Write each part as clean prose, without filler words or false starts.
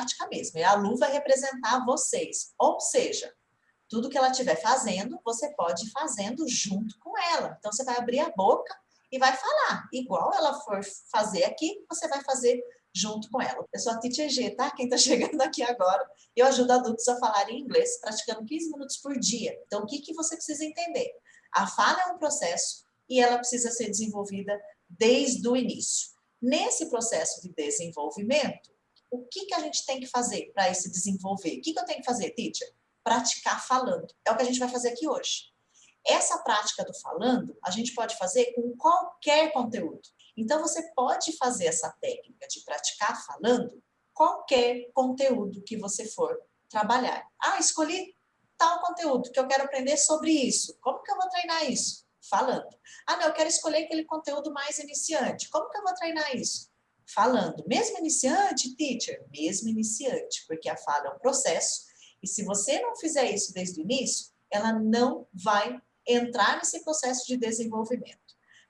prática mesmo. E a Lu vai representar vocês. Ou seja, tudo que ela estiver fazendo, você pode ir fazendo junto com ela. Então, você vai abrir a boca e vai falar. Igual ela for fazer aqui, você vai fazer junto com ela. Eu sou a Teacher G, tá? Quem tá chegando aqui agora, eu ajudo adultos a falarem inglês, praticando 15 minutos por dia. Então, o que você precisa entender? A fala é um processo e ela precisa ser desenvolvida desde o início. Nesse processo de desenvolvimento, o que a gente tem que fazer para se desenvolver? O que eu tenho que fazer, teacher? Praticar falando. É o que a gente vai fazer aqui hoje. Essa prática do falando, a gente pode fazer com qualquer conteúdo. Então, você pode fazer essa técnica de praticar falando qualquer conteúdo que você for trabalhar. Ah, escolhi tal conteúdo que eu quero aprender sobre isso. Como que eu vou treinar isso? Falando. Ah, não, eu quero escolher aquele conteúdo mais iniciante. Como que eu vou treinar isso? Falando. Mesmo iniciante, teacher? Mesmo iniciante, porque a fala é um processo. E se você não fizer isso desde o início, ela não vai entrar nesse processo de desenvolvimento.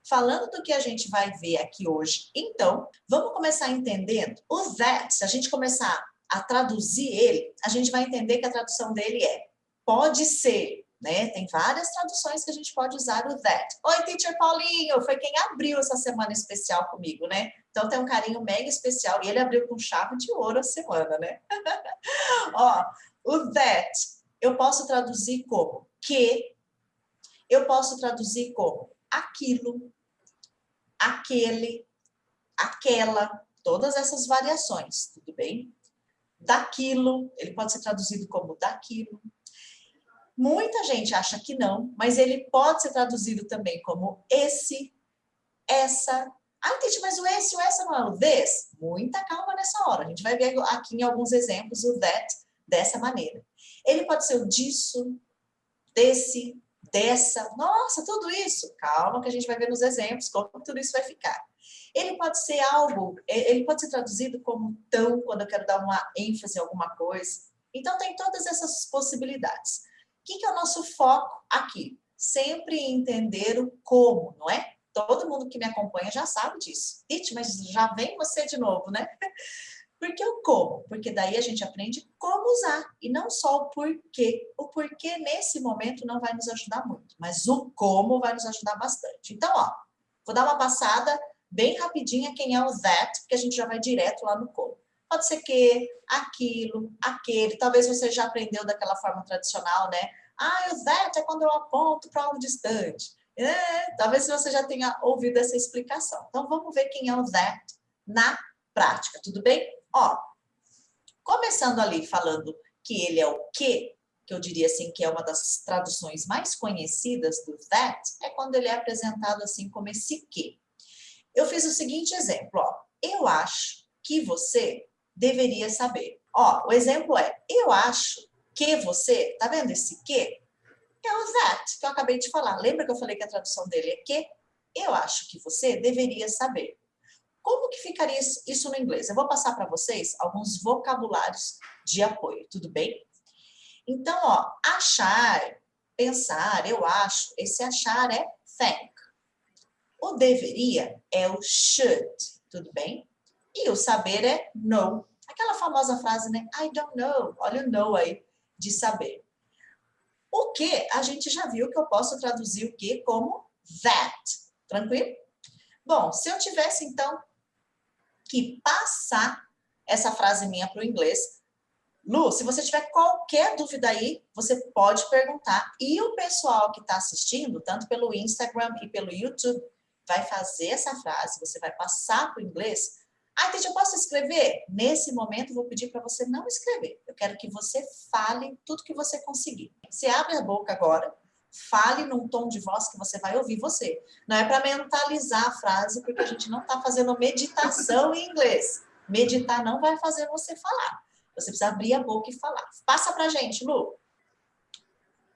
Falando do que a gente vai ver aqui hoje, então, vamos começar entendendo o that. Se a gente começar a traduzir ele, a gente vai entender que a tradução dele é pode ser, né? Tem várias traduções que a gente pode usar o that. Oi, teacher Paulinho, foi quem abriu essa semana especial comigo, né? Então tem um carinho mega especial e ele abriu com chave de ouro a semana, né? Ó, o that eu posso traduzir como que, eu posso traduzir como aquilo, aquele, aquela, todas essas variações, tudo bem? Daquilo, ele pode ser traduzido como daquilo. Muita gente acha que não, mas ele pode ser traduzido também como esse, essa. Ah, Titi, mas o esse, o essa não é o this? Muita calma nessa hora. A gente vai ver aqui em alguns exemplos o that dessa maneira. Ele pode ser o disso, desse, dessa. Nossa, tudo isso. Calma que a gente vai ver nos exemplos como tudo isso vai ficar. Ele pode ser algo, ele pode ser traduzido como tão, quando eu quero dar uma ênfase em alguma coisa. Então, tem todas essas possibilidades. O que é o nosso foco aqui? Sempre entender o como, não é? Todo mundo que me acompanha já sabe disso. Titi, mas já vem você de novo, né? Por que o como? Porque daí a gente aprende como usar e não só o porquê. O porquê nesse momento não vai nos ajudar muito, mas o como vai nos ajudar bastante. Então, ó, vou dar uma passada bem rapidinha quem é o that, porque a gente já vai direto lá no como. Pode ser que, aquilo, aquele, talvez você já aprendeu daquela forma tradicional, né? Ah, o that é quando eu aponto para algo distante. Talvez você já tenha ouvido essa explicação. Então, vamos ver quem é o that na prática, tudo bem? Ó, começando ali falando que ele é o que eu diria assim que é uma das traduções mais conhecidas do that, é quando ele é apresentado assim como esse que. Eu fiz o seguinte exemplo, ó. Eu acho que você deveria saber. Ó, o exemplo é, eu acho que você, tá vendo esse que? É o that, que eu acabei de falar. Lembra que eu falei que a tradução dele é que? Eu acho que você deveria saber. Como que ficaria isso no inglês? Eu vou passar para vocês alguns vocabulários de apoio, tudo bem? Então, ó, achar, pensar, eu acho, esse achar é think. O deveria é o should, tudo bem? E o saber é know. Aquela famosa frase, né? I don't know. Olha o know aí, de saber. O que a gente já viu que eu posso traduzir o que como that. Tranquilo? Bom, se eu tivesse, então, que passar essa frase minha para o inglês, Lu, se você tiver qualquer dúvida aí, você pode perguntar. E o pessoal que está assistindo, tanto pelo Instagram e pelo YouTube, vai fazer essa frase, você vai passar para o inglês. Ah, Titi, eu posso escrever? Nesse momento, eu vou pedir para você não escrever. Eu quero que você fale tudo que você conseguir. Você abre a boca agora, fale num tom de voz que você vai ouvir você. Não é para mentalizar a frase, porque a gente não está fazendo meditação em inglês. Meditar não vai fazer você falar. Você precisa abrir a boca e falar. Passa pra gente, Lu.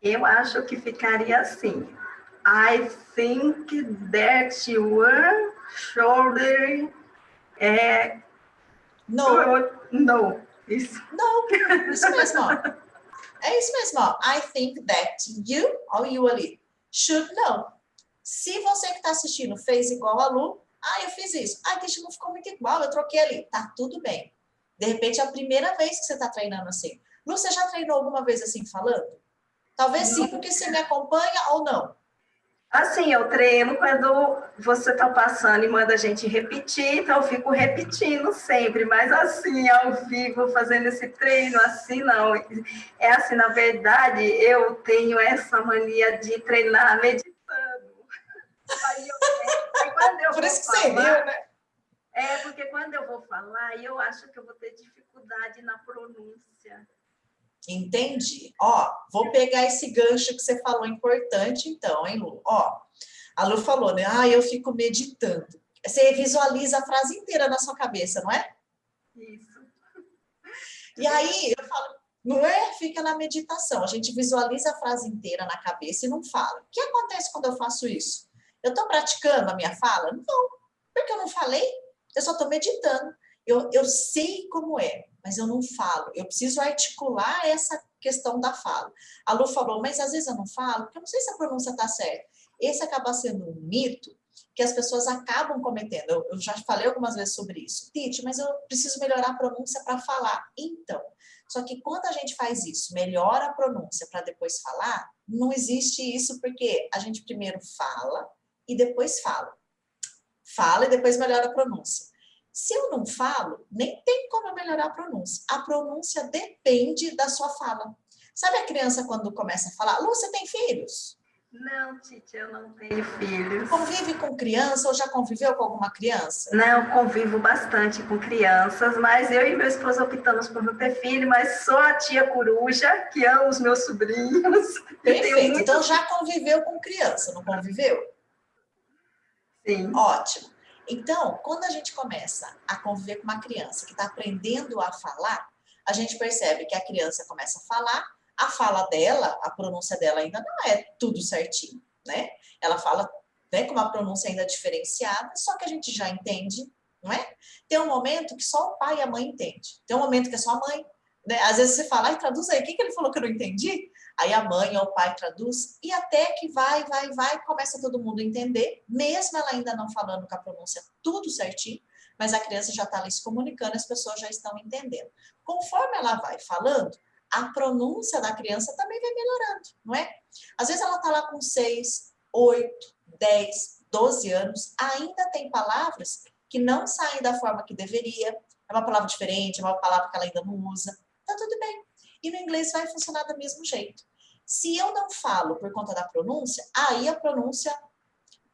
Eu acho que ficaria assim. I think that your shoulder No. No. Isso. No. Isso mesmo, ó. É isso mesmo, ó. I think that you, ó, you ali, should know. Se você que está assistindo fez igual a Lu, eu fiz isso. Deixa, não ficou muito igual, eu troquei ali. Tá tudo bem. De repente, é a primeira vez que você está treinando assim. Lu, você já treinou alguma vez assim falando? Talvez sim, porque você me acompanha ou não. Assim, eu treino quando você está passando e manda a gente repetir, então eu fico repetindo sempre, mas assim, ao vivo, fazendo esse treino, assim, não. É assim, na verdade, eu tenho essa mania de treinar meditando. Aí quando eu Por vou isso que você riu, falar, né? porque quando eu vou falar, eu acho que eu vou ter dificuldade na pronúncia. Entendi. Ó, vou pegar esse gancho que você falou importante, então, hein, Lu? Ó, a Lu falou, né? Ah, eu fico meditando. Você visualiza a frase inteira na sua cabeça, não é? Isso. E aí, eu falo, não é? Fica na meditação. A gente visualiza a frase inteira na cabeça e não fala. O que acontece quando eu faço isso? Eu estou praticando a minha fala? Não, porque eu não falei. Eu só estou meditando. Eu sei como é, mas eu não falo. Eu preciso articular essa questão da fala. A Lu falou, mas às vezes eu não falo, porque eu não sei se a pronúncia está certa. Esse acaba sendo um mito que as pessoas acabam cometendo. Eu já falei algumas vezes sobre isso. Tite, mas eu preciso melhorar a pronúncia para falar. Então, só que quando a gente faz isso, melhora a pronúncia para depois falar, não existe isso porque a gente primeiro fala e depois fala. Fala e depois melhora a pronúncia. Se eu não falo, nem tem como eu melhorar a pronúncia. A pronúncia depende da sua fala. Sabe a criança quando começa a falar, Lu, você tem filhos? Não, Titi, eu não tenho filhos. Convive com criança ou já conviveu com alguma criança? Não, convivo bastante com crianças, mas eu e meu esposo optamos por não ter filho, mas sou a tia coruja, que amo os meus sobrinhos. Perfeito. Então já conviveu com criança, não conviveu? Sim. Ótimo. Então, quando a gente começa a conviver com uma criança que está aprendendo a falar, a gente percebe que a criança começa a falar, a fala dela, a pronúncia dela ainda não é tudo certinho, né? Ela fala, né, com uma pronúncia ainda diferenciada, só que a gente já entende, não é? Tem um momento que só o pai e a mãe entendem. Tem um momento que é só a mãe, né? Às vezes você fala, ai, traduz aí, o que ele falou que eu não entendi? Aí a mãe ou o pai traduz, e até que vai, começa todo mundo a entender, mesmo ela ainda não falando com a pronúncia tudo certinho, mas a criança já está ali se comunicando, as pessoas já estão entendendo. Conforme ela vai falando, a pronúncia da criança também vai melhorando, não é? Às vezes ela está lá com 6, 8, 10, 12 anos, ainda tem palavras que não saem da forma que deveria, é uma palavra diferente, é uma palavra que ela ainda não usa, tá tudo bem. E no inglês vai funcionar do mesmo jeito. Se eu não falo por conta da pronúncia, aí a pronúncia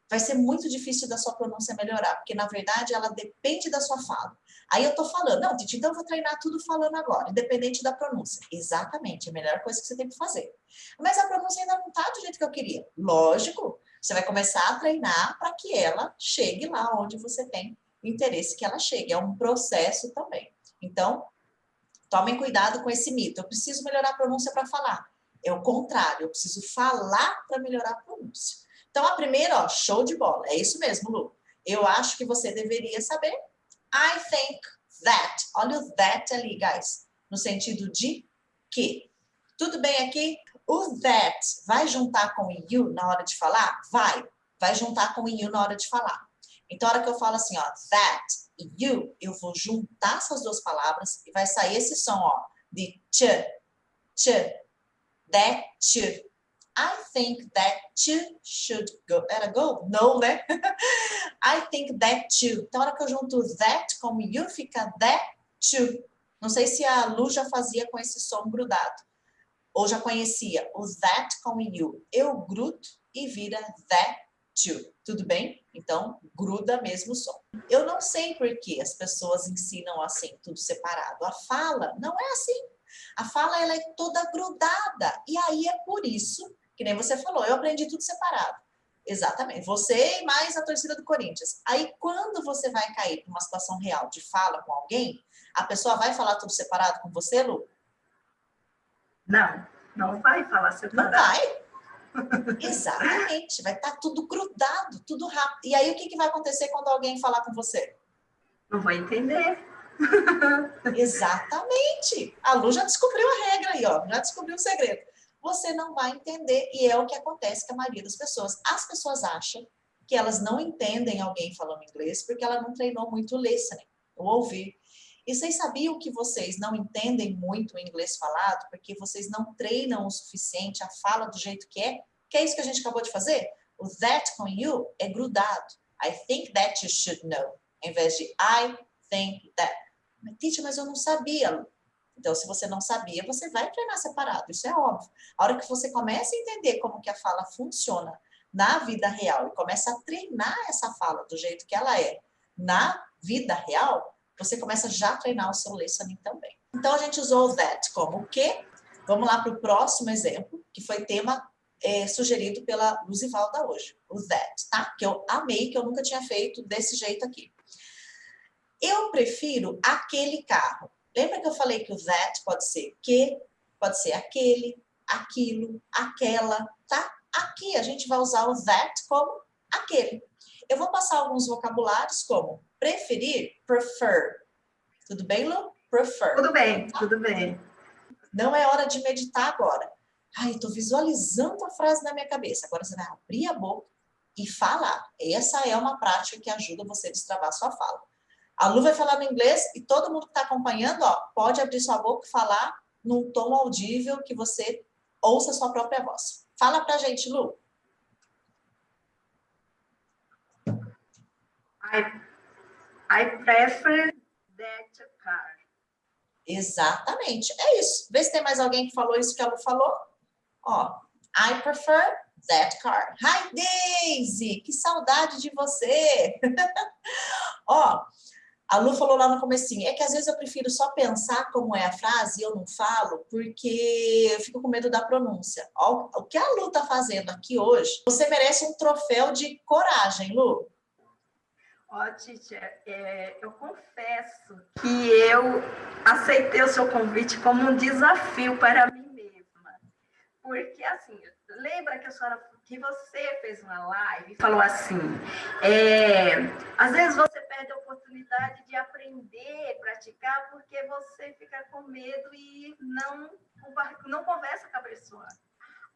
vai ser muito difícil da sua pronúncia melhorar, porque na verdade ela depende da sua fala. Aí eu tô falando, não, Titi, então eu vou treinar tudo falando agora, independente da pronúncia. Exatamente, é a melhor coisa que você tem que fazer. Mas a pronúncia ainda não tá do jeito que eu queria. Lógico, você vai começar a treinar para que ela chegue lá onde você tem interesse que ela chegue. É um processo também. Então, tomem cuidado com esse mito. Eu preciso melhorar a pronúncia para falar. É o contrário, eu preciso falar para melhorar a pronúncia. Então, a primeira, ó, show de bola. É isso mesmo, Lu. Eu acho que você deveria saber. I think that. Olha o that ali, guys. No sentido de que. Tudo bem aqui? O that vai juntar com o you na hora de falar? Vai. Vai juntar com o you na hora de falar. Então, a hora que eu falo assim, ó, that e you, eu vou juntar essas duas palavras e vai sair esse som, ó, de that ch. I think that you should go. Era go? No, né? I think that you. Então, a hora que eu junto that com you, fica that you. Não sei se a Lu já fazia com esse som grudado. Ou já conhecia o that com you. Eu grudo e vira that you. Tudo bem? Então, gruda mesmo o som. Eu não sei por que as pessoas ensinam assim, tudo separado. A fala não é assim. A fala, ela é toda grudada. E aí é por isso, que nem você falou, eu aprendi tudo separado. Exatamente. Você e mais a torcida do Corinthians. Aí, quando você vai cair para uma situação real de fala com alguém, a pessoa vai falar tudo separado com você, Lu? Não, não vai falar separado. Não vai. Exatamente. Vai estar tudo grudado, tudo rápido. E aí, o que vai acontecer quando alguém falar com você? Não vou entender. Exatamente. A Lu já descobriu a regra aí, ó. Já descobriu o segredo. Você não vai entender, e é o que acontece com a maioria das pessoas. As pessoas acham que elas não entendem alguém falando inglês porque ela não treinou muito o listening, o ouvir. E vocês sabiam que vocês não entendem muito o inglês falado porque vocês não treinam o suficiente a fala do jeito que é? Que é isso que a gente acabou de fazer? O that com you é grudado. I think that you should know. Em vez de I think that. Teacher, mas eu não sabia, Lu. Então, se você não sabia, você vai treinar separado. Isso é óbvio. A hora que você começa a entender como que a fala funciona na vida real e começa a treinar essa fala do jeito que ela é na vida real, você começa já a treinar o seu listening também. Então, a gente usou o that como o quê? Vamos lá para o próximo exemplo, que foi tema sugerido pela Luzivalda hoje. O that, tá? Que eu amei, que eu nunca tinha feito desse jeito aqui. Eu prefiro aquele carro. Lembra que eu falei que o that pode ser que, pode ser aquele, aquilo, aquela, tá? Aqui a gente vai usar o that como aquele. Eu vou passar alguns vocabulários como preferir, prefer. Tudo bem, Lu? Prefer. Tudo bem, tudo bem. Não é hora de meditar agora. Ai, estou visualizando a frase na minha cabeça. Agora você vai abrir a boca e falar. Essa é uma prática que ajuda você a destravar a sua fala. A Lu vai falar no inglês e todo mundo que está acompanhando, ó, pode abrir sua boca e falar num tom audível que você ouça a sua própria voz. Fala pra gente, Lu. I prefer that car. Exatamente, é isso. Vê se tem mais alguém que falou isso que a Lu falou. Ó, I prefer that car. Hi, Daisy! Que saudade de você! Ó, a Lu falou lá no comecinho, é que às vezes eu prefiro só pensar como é a frase e eu não falo, porque eu fico com medo da pronúncia. Ó, o que a Lu tá fazendo aqui hoje, você merece um troféu de coragem, Lu. Ó, teacher, eu confesso que eu aceitei o seu convite como um desafio para mim mesma. Porque, assim, lembra que você fez uma live e falou assim, às vezes você perde a oportunidade de aprender, praticar, porque você fica com medo e não conversa com a pessoa.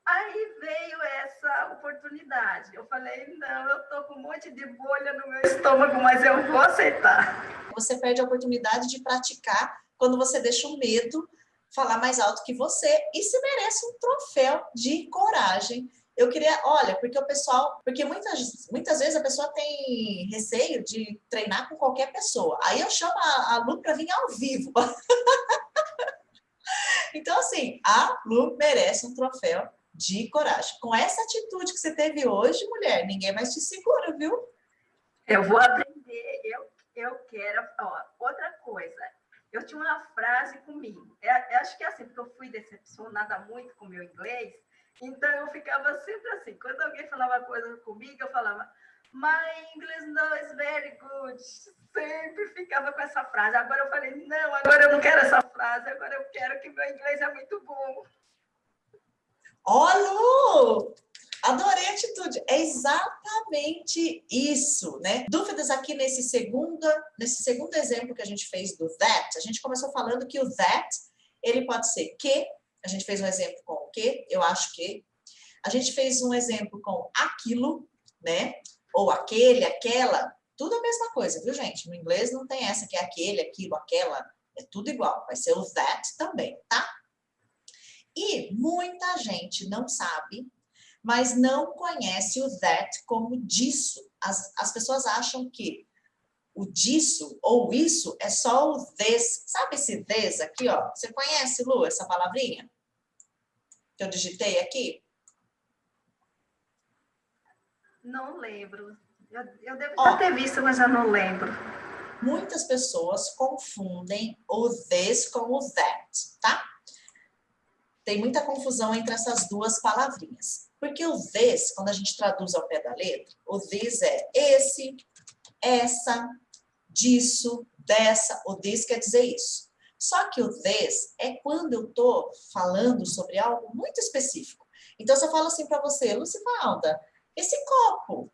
Aí veio essa oportunidade. Eu falei, não, eu tô com um monte de bolha no meu estômago, mas eu vou aceitar. Você perde a oportunidade de praticar quando você deixa o medo falar mais alto que você e se merece um troféu de coragem. Eu queria, olha, porque muitas vezes a pessoa tem receio de treinar com qualquer pessoa. Aí eu chamo a Lu para vir ao vivo. Então, assim, a Lu merece um troféu de coragem. Com essa atitude que você teve hoje, mulher, ninguém mais te segura, viu? Eu vou aprender, eu quero. Ó, outra coisa, eu tinha uma frase comigo. Eu acho que é assim, porque eu fui decepcionada muito com o meu inglês, então eu ficava sempre assim. Quando alguém falava coisa comigo, eu falava, my English now is very good. Sempre ficava com essa frase. Agora eu falei, não, agora eu não quero essa frase, agora eu quero que meu inglês é muito bom. Ó, Lu! Adorei a atitude. É exatamente isso, né? Dúvidas aqui nesse segundo exemplo que a gente fez do that? A gente começou falando que o that, ele pode ser que. A gente fez um exemplo com o que, eu acho que. A gente fez um exemplo com aquilo, né? Ou aquele, aquela. Tudo a mesma coisa, viu, gente? No inglês não tem essa que é aquele, aquilo, aquela. É tudo igual. Vai ser o that também, tá? E muita gente não sabe, mas não conhece o that como disso. As pessoas acham que o disso ou isso é só o this. Sabe esse this aqui, ó? Você conhece, Lu, essa palavrinha? Que eu digitei aqui? Não lembro. Eu devo já ter visto, mas eu não lembro. Muitas pessoas confundem o this com o that, tá? Tem muita confusão entre essas duas palavrinhas. Porque o this, quando a gente traduz ao pé da letra, o this é esse, essa, disso, dessa. O this quer dizer isso. Só que o this é quando eu estou falando sobre algo muito específico. Então, se eu falo assim para você, Lucivalda, esse copo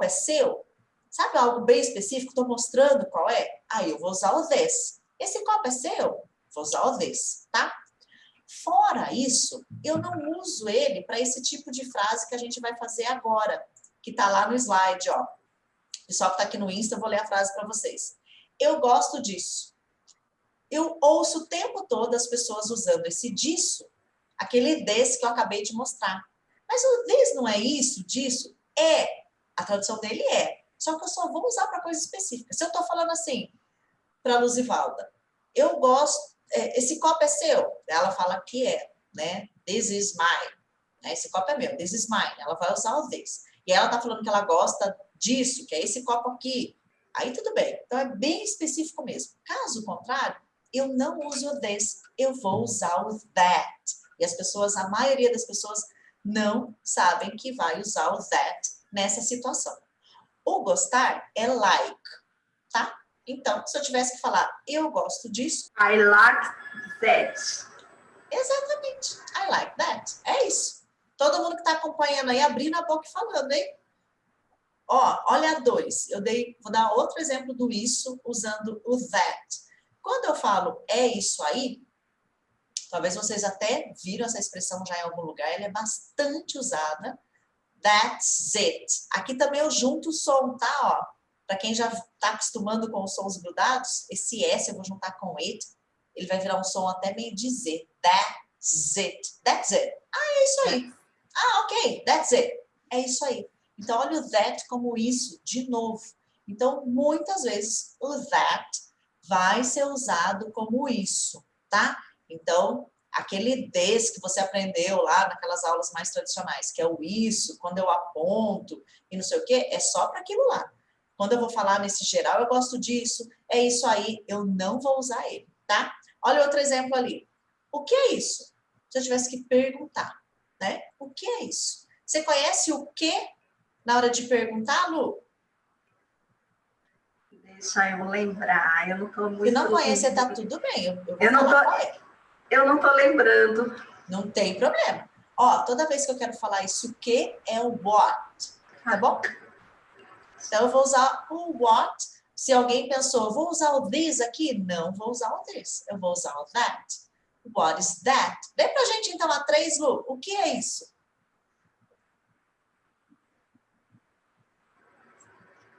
é seu? Sabe algo bem específico? Estou mostrando qual é? Aí eu vou usar o this. Esse copo é seu? Vou usar o this, tá? Fora isso, eu não uso ele para esse tipo de frase que a gente vai fazer agora, que está lá no slide, ó. Pessoal que está aqui no Insta, eu vou ler a frase para vocês. eu gosto disso. Eu ouço o tempo todo as pessoas usando esse disso, aquele desse que eu acabei de mostrar. Mas o this não é isso, disso? É. A tradução dele é. Só que eu só vou usar para coisa específica. Se eu estou falando assim, para a Luzivalda, eu gosto, esse copo é seu? Ela fala que é, né? This is mine. Esse copo é meu, this is mine. Ela vai usar o this. E ela está falando que ela gosta disso, que é esse copo aqui. Aí tudo bem. Então é bem específico mesmo. Caso contrário, eu não uso o this, eu vou usar o that. E as pessoas, a maioria das pessoas não sabem que vai usar o that nessa situação. O gostar é like, tá? Então, se eu tivesse que falar, eu gosto disso. I like that. Exatamente. I like that. É isso. Todo mundo que está acompanhando aí, abrindo a boca e falando, hein? Ó, olha a 2. Vou dar outro exemplo do isso usando o that. Quando eu falo é isso aí, talvez vocês até viram essa expressão já em algum lugar, ela é bastante usada. That's it. Aqui também eu junto o som, tá? Ó, para quem já está acostumando com os sons grudados, esse S eu vou juntar com it, ele vai virar um som até meio de Z. That's it. That's it. Ah, é isso aí. Ah, ok. That's it. É isso aí. Então, olha o that como isso, de novo. Então, muitas vezes, o that vai ser usado como isso, tá? Então, aquele this que você aprendeu lá naquelas aulas mais tradicionais, que é o isso, quando eu aponto e não sei o quê, é só para aquilo lá. Quando eu vou falar nesse geral, eu gosto disso, é isso aí, eu não vou usar ele, tá? Olha outro exemplo ali. O que é isso? Se eu tivesse que perguntar, né? O que é isso? Você conhece o que na hora de perguntar, Lu? Deixa eu lembrar, eu não estou muito... Se não conhecer, tá tudo bem, eu não estou lembrando. Não tem problema. Ó, toda vez que eu quero falar isso, o que é o what, tá bom? Então, eu vou usar o what. Se alguém pensou, vou usar o this aqui? Não vou usar o this, eu vou usar o that. What is that? Dê pra gente, então, a 3, Lu. O que é isso?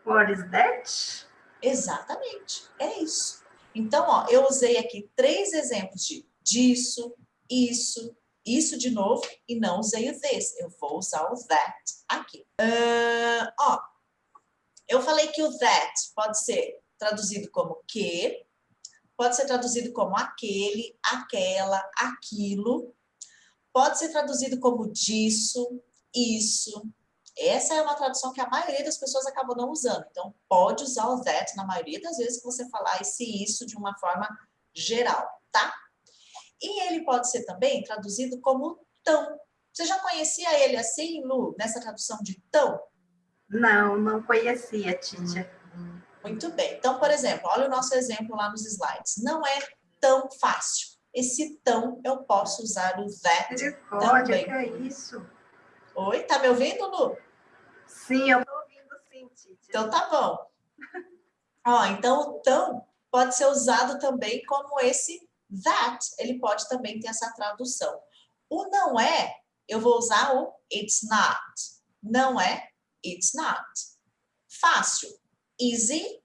What is that? Exatamente, é isso. Então, ó, eu usei aqui 3 exemplos de disso, isso de novo, e não usei o this. Eu vou usar o that aqui. Ó, eu falei que o that pode ser traduzido como que, pode ser traduzido como aquele, aquela, aquilo, pode ser traduzido como disso, isso. Essa é uma tradução que a maioria das pessoas acabam não usando. Então, pode usar o that na maioria das vezes que você falar esse isso de uma forma geral, tá? E ele pode ser também traduzido como tão. Você já conhecia ele assim, Lu, nessa tradução de tão? Não, não conhecia, Títia. Muito bem. Então, por exemplo, olha o nosso exemplo lá nos slides. Não é tão fácil. Esse tão, eu posso usar o that também. Que é isso? Oi, tá me ouvindo, Lu? Sim, eu tô ouvindo sim, Títia. Então tá bom. Ó, então o tão pode ser usado também como esse that. Ele pode também ter essa tradução. O não é, eu vou usar o it's not. Não é, it's not. Fácil, easy,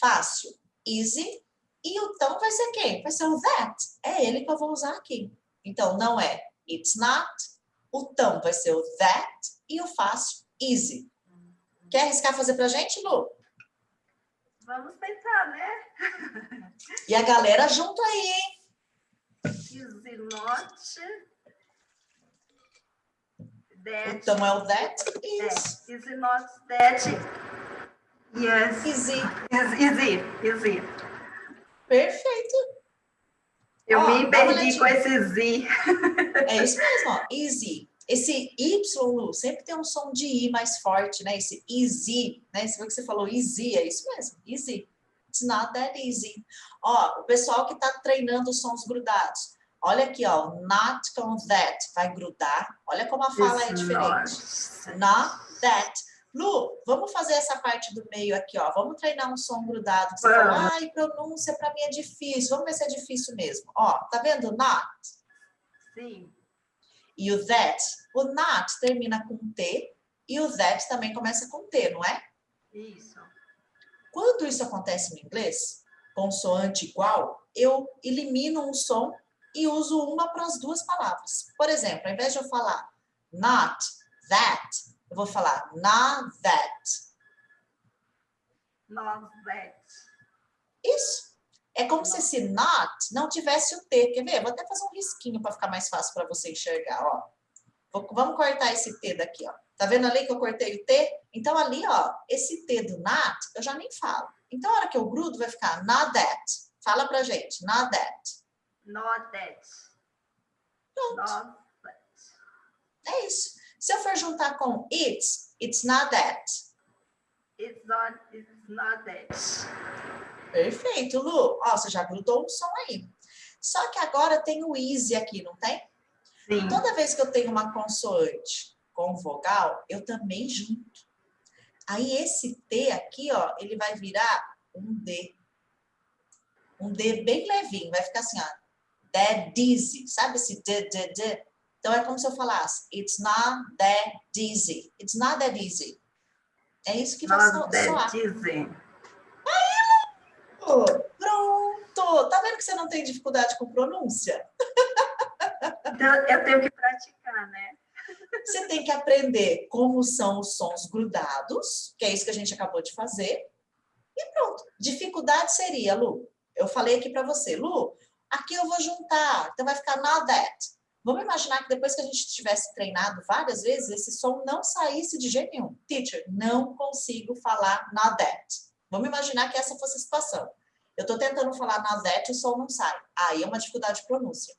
fácil, easy. E o tão vai ser quem? Vai ser o that. É ele que eu vou usar aqui. Então, não é it's not. O tão vai ser o that. E o fácil, easy. Quer arriscar fazer pra gente, Lu? Vamos tentar, né? E a galera junto aí, hein? Easy not. That. Então é o that? Isso. Easy not that. Yes. Easy. Easy. Perfeito. Eu me perdi com esse Z. É isso mesmo, ó. Easy. Esse Y, Lu, sempre tem um som de I mais forte, né? Esse easy, né? Você viu que você falou easy, é isso mesmo, easy. It's not that easy. Ó, o pessoal que tá treinando os sons grudados. Olha aqui, ó, not com that, vai grudar. Olha como a fala é diferente. Not that. Lu, vamos fazer essa parte do meio aqui, ó. Vamos treinar um som grudado. Você falou, ai, pronúncia pra mim é difícil. Vamos ver se é difícil mesmo. Ó, tá vendo not? Sim. E o that, o not termina com T e o that também começa com T, não é? Isso. Quando isso acontece no inglês, consoante igual, eu elimino um som e uso uma para as duas palavras. Por exemplo, ao invés de eu falar not that, eu vou falar not that. Not that. Isso. É como se esse not não tivesse o T. Quer ver? Vou até fazer um risquinho para ficar mais fácil para você enxergar, ó. Vamos cortar esse T daqui, ó. Tá vendo ali que eu cortei o T? Então ali, ó, esse T do not, eu já nem falo. Então a hora que eu grudo vai ficar not that. Fala pra gente, not that. Not that. Pronto. Not that. É isso. Se eu for juntar com it's not that. It's not that. Perfeito, Lu. Ó, você já grudou um som aí. Só que agora tem o easy aqui, não tem? Sim. Toda vez que eu tenho uma consoante com vogal, eu também junto. Aí esse T aqui, ó, ele vai virar um D. Um D bem levinho, vai ficar assim, ó. That dizzy. Sabe esse D? Então é como se eu falasse, it's not that dizzy. It's not that easy. É isso que vai soar. Dizzy. Pronto! Tá vendo que você não tem dificuldade com pronúncia? Então, eu tenho que praticar, né? Você tem que aprender como são os sons grudados, que é isso que a gente acabou de fazer. E pronto. Dificuldade seria, Lu, eu falei aqui para você, Lu, aqui eu vou juntar, então vai ficar not that. Vamos imaginar que depois que a gente tivesse treinado várias vezes, esse som não saísse de jeito nenhum. Teacher, não consigo falar not that. Vamos imaginar que essa fosse a situação. Eu estou tentando falar not that e o som não sai. Aí é uma dificuldade de pronúncia.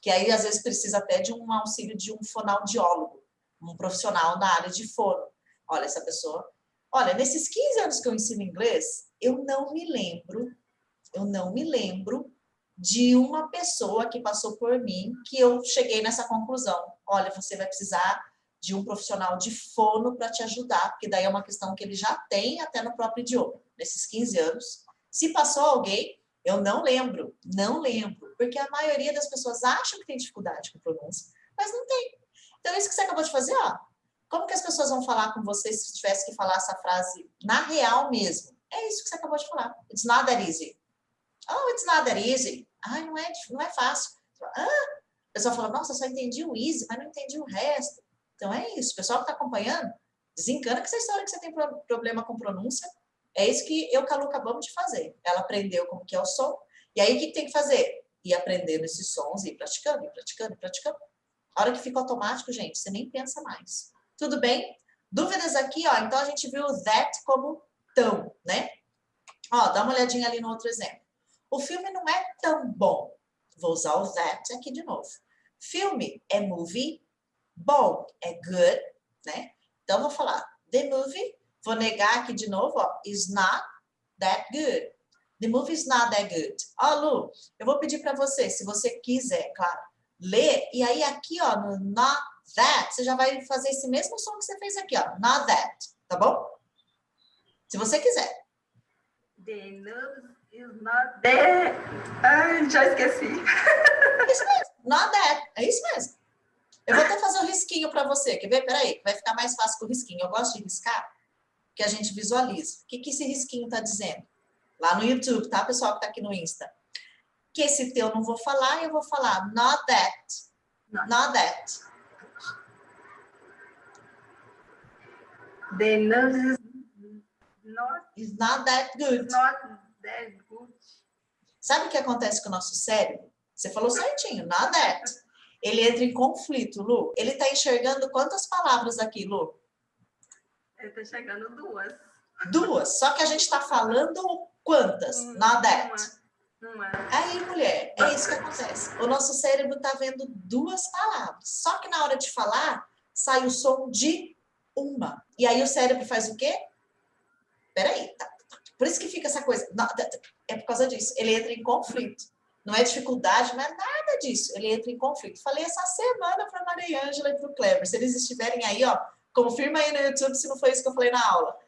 Que aí, às vezes, precisa até de um auxílio de um fonoaudiólogo, um profissional na área de fono. Olha, essa pessoa... Olha, nesses 15 anos que eu ensino inglês, eu não me lembro de uma pessoa que passou por mim que eu cheguei nessa conclusão. Olha, você vai precisar de um profissional de fono para te ajudar, porque daí é uma questão que ele já tem até no próprio idioma. Nesses 15 anos, se passou alguém, eu não lembro, porque a maioria das pessoas acham que tem dificuldade com pronúncia, mas não tem. Então, isso que você acabou de fazer, ó, como que as pessoas vão falar com você se tivesse que falar essa frase na real mesmo? É isso que você acabou de falar. It's not that easy. Oh, it's not that easy. Ai, não é fácil. Ah, o pessoal fala, nossa, eu só entendi o easy, mas não entendi o resto. Então, é isso. O pessoal que está acompanhando, desencana com essa história que você tem problema com pronúncia. É isso que eu e a Lu acabamos de fazer. Ela aprendeu como que é o som. E aí, o que tem que fazer? Ir aprendendo esses sons, ir praticando. A hora que fica automático, gente, você nem pensa mais. Tudo bem? Dúvidas aqui, ó. Então, a gente viu o that como tão, né? Ó, dá uma olhadinha ali no outro exemplo. O filme não é tão bom. Vou usar o that aqui de novo. Filme é movie. Bom é good, né? Então, vou falar the movie. Vou negar aqui de novo, ó. Is not that good. The movie is not that good. Ó, Lu, eu vou pedir para você, se você quiser, claro, ler. E aí, aqui, ó, no not that, você já vai fazer esse mesmo som que você fez aqui, ó. Not that, tá bom? Se você quiser. The news is not there. Ai, já esqueci. É isso mesmo. Not that. É isso mesmo. Eu vou até fazer um risquinho para você. Quer ver? Peraí, vai ficar mais fácil com o risquinho. Eu gosto de riscar, que a gente visualiza. O que esse risquinho está dizendo? Lá no YouTube, tá, pessoal que está aqui no Insta? Que esse teu eu não vou falar, eu vou falar not that. Not that. The news is not that good. Not that good. Sabe o que acontece com o nosso cérebro? Você falou certinho, not that. Ele entra em conflito, Lu. Ele está enxergando quantas palavras aqui, Lu? Ele está enxergando duas. Duas. Só que a gente está falando quantas? Not that. Uma. Aí, mulher, é isso que acontece. O nosso cérebro está vendo duas palavras. Só que na hora de falar, sai o som de uma. E aí o cérebro faz o quê? Peraí, tá. Por isso que fica essa coisa. É por causa disso. Ele entra em conflito. Não é dificuldade, não é nada disso. Ele entra em conflito. Falei essa semana para Maria Ângela e para o Kleber. Se eles estiverem aí, ó, confirma aí no YouTube se não foi isso que eu falei na aula.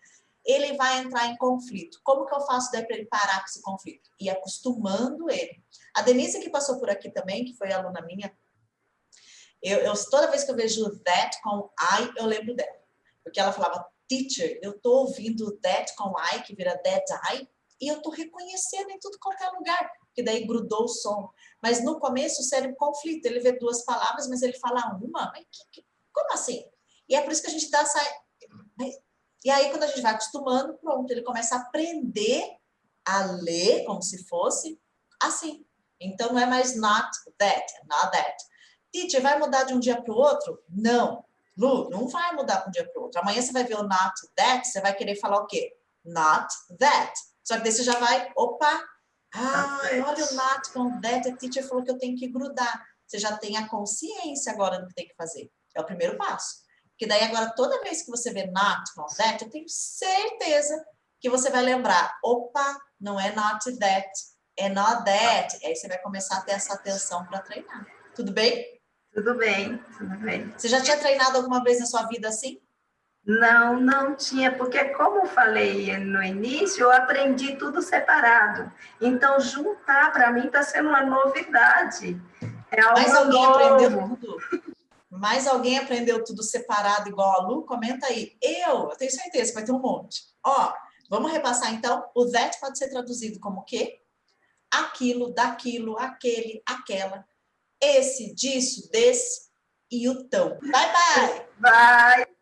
Ele vai entrar em conflito. Como que eu faço daí para ele parar com esse conflito? E acostumando ele. A Denise, que passou por aqui também, que foi aluna minha, toda vez que eu vejo that com I, eu lembro dela. Porque ela falava, teacher, eu tô ouvindo that com I, que vira that I, E eu estou reconhecendo em tudo qualquer lugar, porque daí grudou o som. Mas no começo o cérebro conflita, ele vê duas palavras, mas ele fala uma. Mas como assim? E é por isso que a gente dá essa... E aí quando a gente vai acostumando, pronto, ele começa a aprender a ler como se fosse assim. Então não é mais not that, not that. Teacher, vai mudar de um dia para o outro? Não. Lu, não vai mudar de um dia para o outro. Amanhã você vai ver o not that, você vai querer falar o quê? Not that. Só que daí você já vai, opa, ai, olha o not com that, a teacher falou que eu tenho que grudar. Você já tem a consciência agora do que tem que fazer. É o primeiro passo. Porque daí agora, toda vez que você vê not com that, eu tenho certeza que você vai lembrar, opa, não é not that, é not that. E aí você vai começar a ter essa atenção para treinar. Tudo bem? Tudo bem, tudo bem. Você já tinha treinado alguma vez na sua vida assim? Não, não tinha, porque como eu falei no início, eu aprendi tudo separado. Então, juntar para mim está sendo uma novidade. É algo Mas alguém novo. aprendeu tudo? Mais alguém aprendeu tudo separado igual a Lu? Comenta aí. Eu tenho certeza que vai ter um monte. Ó, vamos repassar então. O that pode ser traduzido como o quê? Aquilo, daquilo, aquele, aquela. Esse, disso, desse e o tão. Bye, bye! Vai!